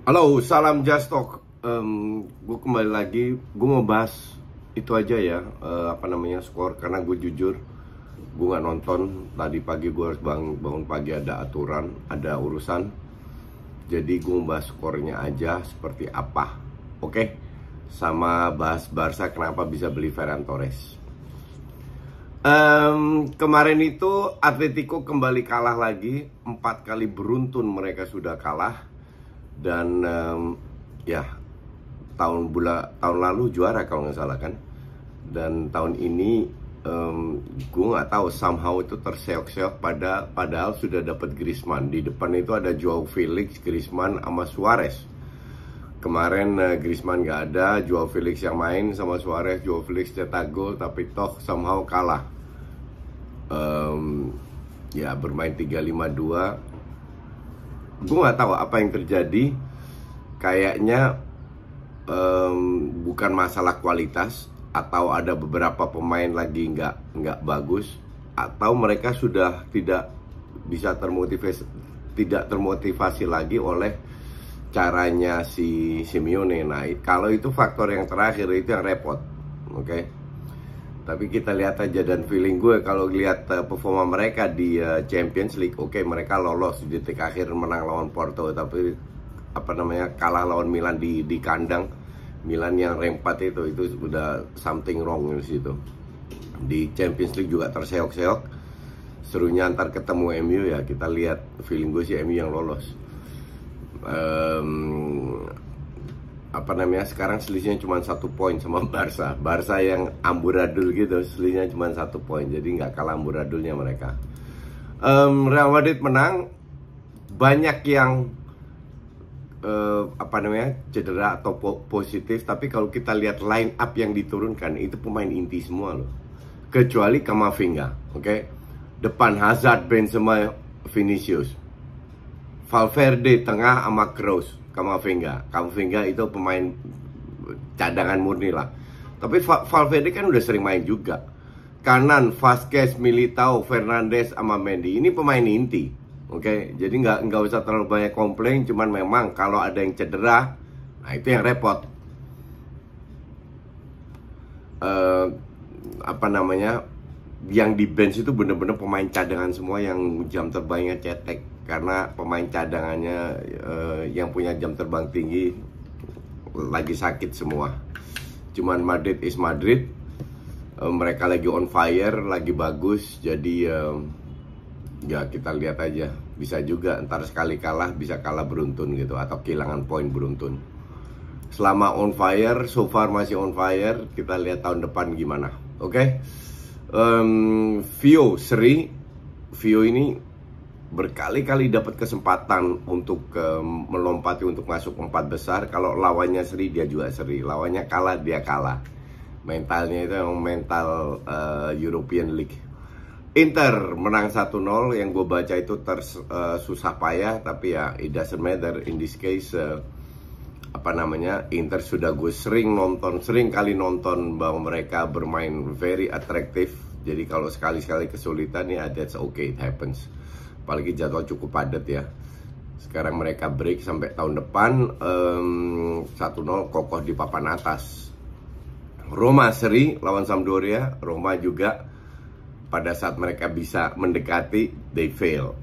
Halo, salam Just Talk. Gue kembali lagi. Gue mau bahas itu aja ya, skor. Karena gue jujur, gue nggak nonton. Tadi pagi gue harus bangun pagi, ada aturan, ada urusan. Jadi gue mau bahas skornya aja seperti apa. Oke? Sama bahas Barca kenapa bisa beli Ferran Torres. Kemarin itu Atletico kembali kalah lagi. 4 kali beruntun mereka sudah kalah. Dan tahun lalu juara kalau nggak salah kan. Dan tahun ini gue nggak tahu, somehow itu terseok-seok padahal sudah dapat Griezmann. Di depan itu ada Joao Felix, Griezmann sama Suarez. Kemarin Griezmann nggak ada, Joao Felix yang main sama Suarez. Joao Felix cetak gol tapi toh somehow kalah. Bermain 3-5-2. Gue nggak tahu apa yang terjadi. Kayaknya bukan masalah kualitas, atau ada beberapa pemain lagi nggak bagus, atau mereka sudah tidak bisa termotivasi lagi oleh caranya si Simeone. Nah, kalau itu faktor yang terakhir itu yang repot. Oke. Tapi kita lihat aja, dan feeling gue kalau lihat performa mereka di Champions League, oke, mereka lolos di detik akhir menang lawan Porto, tapi kalah lawan Milan di kandang. Milan yang rank 4 itu udah something wrong di situ. Di Champions League juga terseok-seok. Serunya antar ketemu MU ya, kita lihat, feeling gue sih MU yang lolos. Sekarang selisihnya cuma 1 poin sama Barca yang amburadul gitu, selisihnya cuma 1 poin, jadi nggak kalah amburadulnya mereka. Real Madrid menang. Banyak yang cedera atau positif, tapi kalau kita lihat line up yang diturunkan itu pemain inti semua loh, kecuali Camavinga. Oke. Depan Hazard, Benzema, Vinicius, Valverde tengah sama Kroos, Camavinga itu pemain cadangan murni lah. Tapi Valverde kan udah sering main juga. Kanan Vasquez, Militao, Fernandes sama Mendy, ini pemain inti. Oke, jadi nggak usah terlalu banyak komplain. Cuman memang kalau ada yang cedera, nah itu yang repot. Yang di bench itu bener-bener pemain cadangan semua yang jam terbangnya cetek. Karena pemain cadangannya yang punya jam terbang tinggi lagi sakit semua. Cuman Madrid is Madrid. Mereka lagi on fire, lagi bagus. Jadi kita lihat aja. Bisa juga ntar sekali kalah, bisa kalah beruntun gitu, atau kehilangan poin beruntun. Selama on fire, so far masih on fire. Kita lihat tahun depan gimana. Oke. Vio ini berkali-kali dapat kesempatan untuk melompati untuk masuk 4 besar. Kalau lawannya seri, dia juga seri. Lawannya kalah, dia kalah. Mentalnya itu memang mental European League. Inter menang 1-0. Yang gue baca itu susah payah, tapi ya it doesn't matter. In this case Inter sudah gue sering kali nonton bahwa mereka bermain very attractive. Jadi kalau sekali-sekali kesulitan ya, that's okay, it happens. Apalagi jadwal cukup padat ya. Sekarang mereka break sampai tahun depan. 1-0 kokoh di papan atas. Roma seri lawan Sampdoria. Roma juga pada saat mereka bisa mendekati, they fail.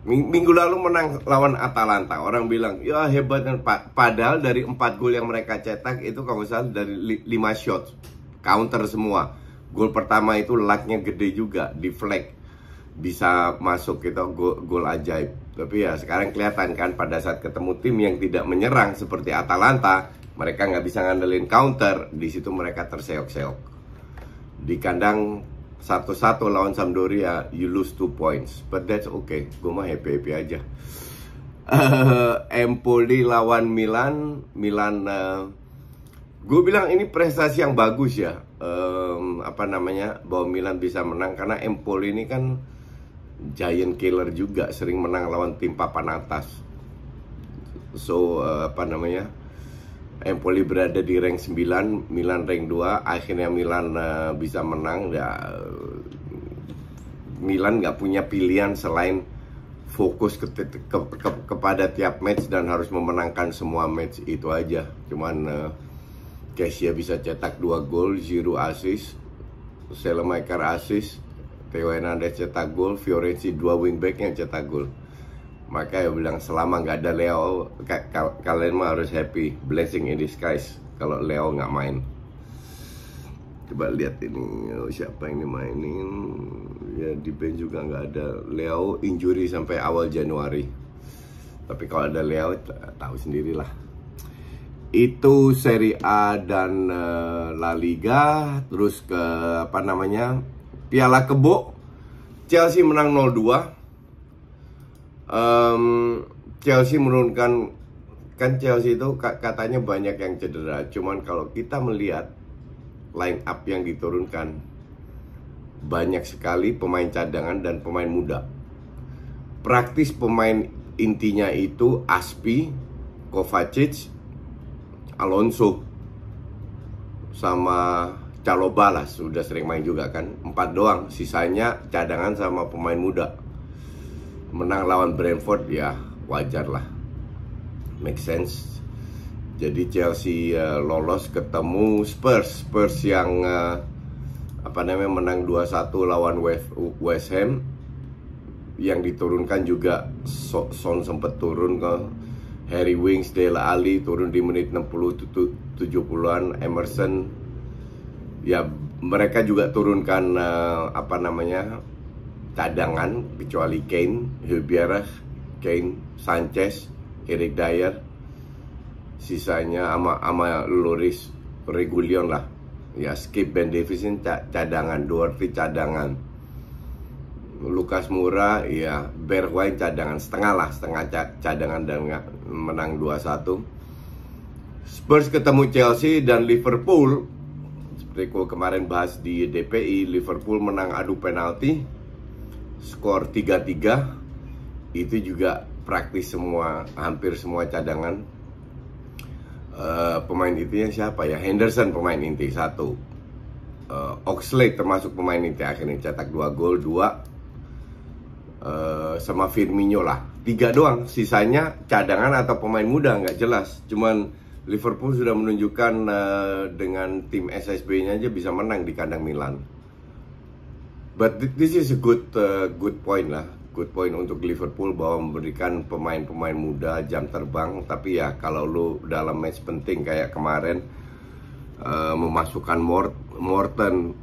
Minggu lalu menang lawan Atalanta. Orang bilang, ya hebat. Padahal dari 4 gol yang mereka cetak itu kalau misalnya dari 5 shots counter semua. Gol pertama itu lucknya gede juga, di flag bisa masuk gitu, gol ajaib. Tapi ya sekarang kelihatan kan, pada saat ketemu tim yang tidak menyerang seperti Atalanta, mereka nggak bisa ngandelin counter. Di situ mereka terseok-seok. Di kandang 1-1 lawan Sampdoria, you lose 2 points, but that's okay. Gue mah happy aja. Empoli lawan Milan. Gue bilang ini prestasi yang bagus ya. Bahwa Milan bisa menang, karena Empoli ini kan giant killer juga, sering menang lawan tim papan atas. So Empoli berada di rank 9, Milan rank 2. Akhirnya Milan bisa menang ya. Milan nggak punya pilihan selain fokus kepada tiap match dan harus memenangkan semua match itu aja. Cuman Kessie bisa cetak 2 gol, Giroud assist, Salemaker assist, Theo Hernandez cetak gol, Fiorenzi 2 wingback yang cetak gol. Maka ya bilang selama nggak ada Leo, kalian mah harus happy, blessing in disguise kalau Leo nggak main. Coba lihat ini, siapa yang dimainin. Ya di bench juga nggak ada. Leo injury sampai awal Januari. Tapi kalau ada Leo, tahu sendirilah. Itu Serie A dan La Liga. Terus ke apa namanya, Piala Kebo, Chelsea menang 0-2. Chelsea menurunkan, kan Chelsea itu katanya banyak yang cedera. Cuman kalau kita melihat line up yang diturunkan, banyak sekali pemain cadangan dan pemain muda. Praktis pemain intinya itu Aspi, Kovacic, Alonso, sama Chalobah sudah sering main juga kan. 4 doang, sisanya cadangan sama pemain muda. Menang lawan Brentford ya wajar lah, make sense. Jadi Chelsea lolos ketemu Spurs yang menang 2-1 lawan West Ham. Yang diturunkan juga Son sempat turun ke Harry Winks, Dele Alli turun di menit 60 70-an, Emerson. Ya mereka juga turunkan cadangan kecuali Kane, Hubieras, Kane, Sanchez, Eric Dyer. Sisanya ama Loris Reguilon lah. Ya skip Ben Davies cadangan, Doherty cadangan, Lucas Moura ya, Bergwijn cadangan, setengah cadangan dan menang 2-1. Spurs ketemu Chelsea dan Liverpool. Seperti aku kemarin bahas di DPI, Liverpool menang adu penalti, skor 3-3. Itu juga praktis semua, hampir semua cadangan. Pemain intinya siapa ya? Henderson pemain inti 1. Oxlade termasuk pemain inti, akhirnya cetak 2 gol, 2. Sama Firmino lah, 3 doang. Sisanya cadangan atau pemain muda, nggak jelas. Cuman Liverpool sudah menunjukkan dengan tim SSB-nya aja bisa menang di kandang Milan. But this is a good point lah. Good point untuk Liverpool bahwa memberikan pemain-pemain muda jam terbang. Tapi ya kalau lu dalam match penting kayak kemarin memasukkan Morton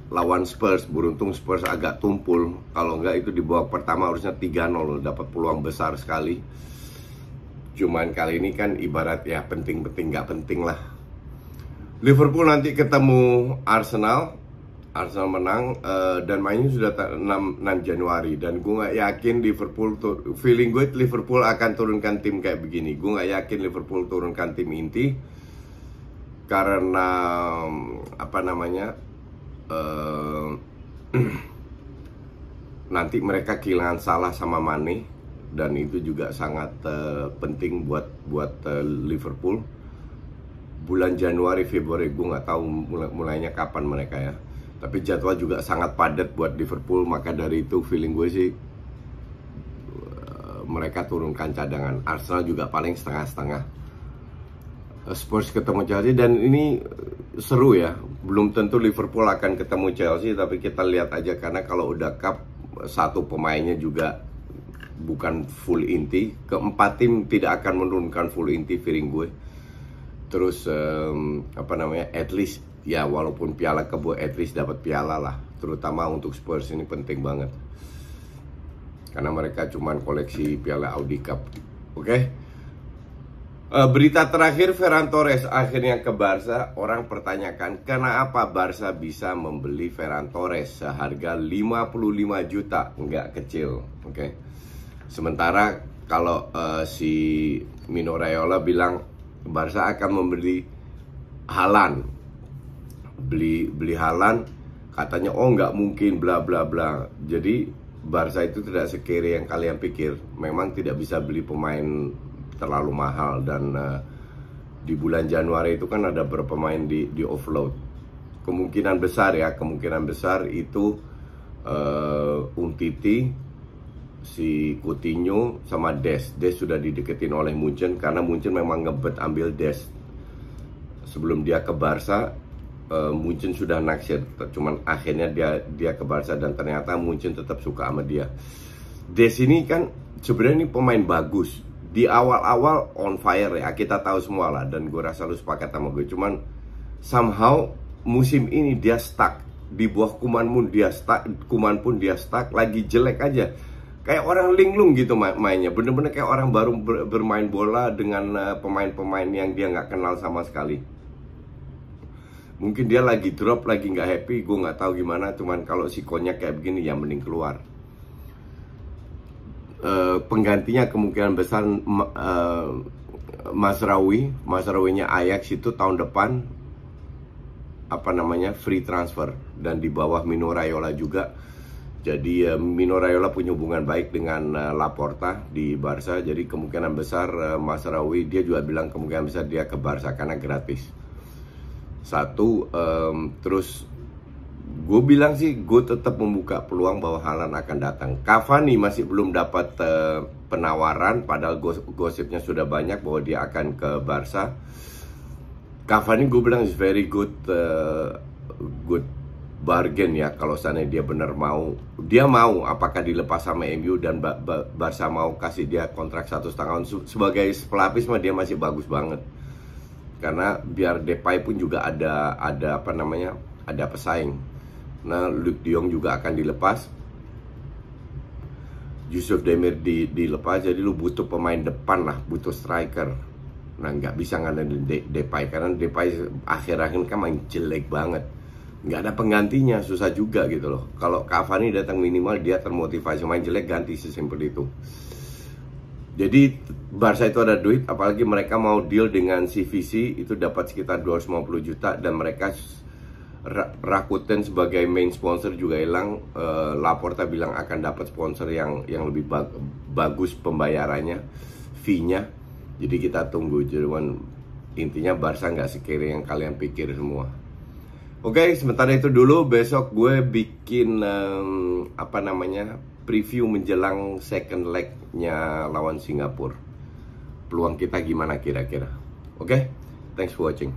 lawan Spurs, beruntung Spurs agak tumpul. Kalau enggak itu di babak pertama harusnya 3-0, dapat peluang besar sekali. Cuman kali ini kan ibarat ya penting-penting nggak penting lah. Liverpool nanti ketemu Arsenal menang dan mainnya sudah 6 Januari. Dan gue nggak yakin feeling gue Liverpool akan turunkan tim kayak begini. Gue nggak yakin Liverpool turunkan tim inti karena nanti mereka kehilangan Salah sama Mane, dan itu juga sangat penting buat Liverpool. Bulan Januari Februari gue nggak tahu mulainya kapan mereka ya, tapi jadwal juga sangat padat buat Liverpool. Maka dari itu feeling gue sih mereka turunkan cadangan. Arsenal juga paling setengah-setengah. Spurs ketemu Chelsea, dan ini seru ya. Belum tentu Liverpool akan ketemu Chelsea, tapi kita lihat aja, karena kalau udah cup satu pemainnya juga bukan full inti. Keempat tim tidak akan menurunkan full inti feeling gue. Terus at least ya, walaupun Piala Kebo, at least dapat piala lah. Terutama untuk Spurs ini penting banget, karena mereka cuman koleksi Piala Audi Cup. Oke? Berita terakhir, Ferran Torres akhirnya ke Barca. Orang pertanyakan kenapa Barca bisa membeli Ferran Torres seharga 55 juta, nggak kecil. Oke? Sementara kalau si Mino Raiola bilang Barca akan membeli Haaland, beli Haaland, katanya oh nggak mungkin bla bla bla. Jadi Barca itu tidak sekere yang kalian pikir. Memang tidak bisa beli pemain terlalu mahal, dan di bulan Januari itu kan ada beberapa pemain di offload. Kemungkinan besar itu Umtiti, si Coutinho sama Des sudah dideketin oleh Munchen karena Munchen memang ngebet ambil Des sebelum dia ke Barca. Munchen sudah naksir, cuman akhirnya dia ke Barca dan ternyata Munchen tetap suka sama dia. Des ini kan sebenarnya ini pemain bagus di awal-awal, on fire ya, kita tahu semua lah, dan gue rasa lu sepakat sama gue. Cuman somehow musim ini dia stuck di bawah Koeman pun dia stuck, lagi jelek aja, kayak orang linglung gitu mainnya, bener-bener kayak orang baru bermain bola dengan pemain-pemain yang dia nggak kenal sama sekali. Mungkin dia lagi drop, lagi nggak happy, gue nggak tahu gimana. Cuman kalau si Konyak kayak begini ya mending keluar. Penggantinya kemungkinan besar Mazraoui-nya Ajax itu tahun depan free transfer dan di bawah Mino Raiola juga. Jadi Mino Raiola punya hubungan baik dengan Laporta di Barca. Jadi kemungkinan besar Mazraoui, dia juga bilang kemungkinan besar dia ke Barca karena gratis. Terus gue bilang sih, gue tetap membuka peluang bahwa Haaland akan datang. Cavani masih belum dapat penawaran, padahal gosipnya sudah banyak bahwa dia akan ke Barca. Cavani gue bilang is very good bargain ya, kalau seandainya dia benar mau. Dia mau apakah dilepas sama MU dan Barca mau kasih dia kontrak 1,5 tahun. Sebagai pelapis mah dia masih bagus banget. Karena biar Depay pun juga ada pesaing. Nah, Luuk de Jong juga akan dilepas, Yusuf Demir dilepas, jadi lu butuh pemain depan lah, butuh striker. Nah, nggak bisa ngandelin Depay karena Depay akhir-akhir kan main jelek banget, nggak ada penggantinya, susah juga gitu loh. Kalau Cavani datang minimal dia termotivasi, main jelek ganti, sesimpel itu. Jadi Barca itu ada duit, apalagi mereka mau deal dengan CVC itu dapat sekitar 250 juta dan mereka Rakuten sebagai main sponsor juga hilang. Laporta bilang akan dapat sponsor yang lebih bagus pembayarannya, fee-nya. Jadi kita tunggu, cuman intinya Barca nggak sekere yang kalian pikir semua. Oke, sementara itu dulu. Besok gue bikin preview menjelang second leg-nya lawan Singapura. Peluang kita gimana kira-kira? Oke, thanks for watching.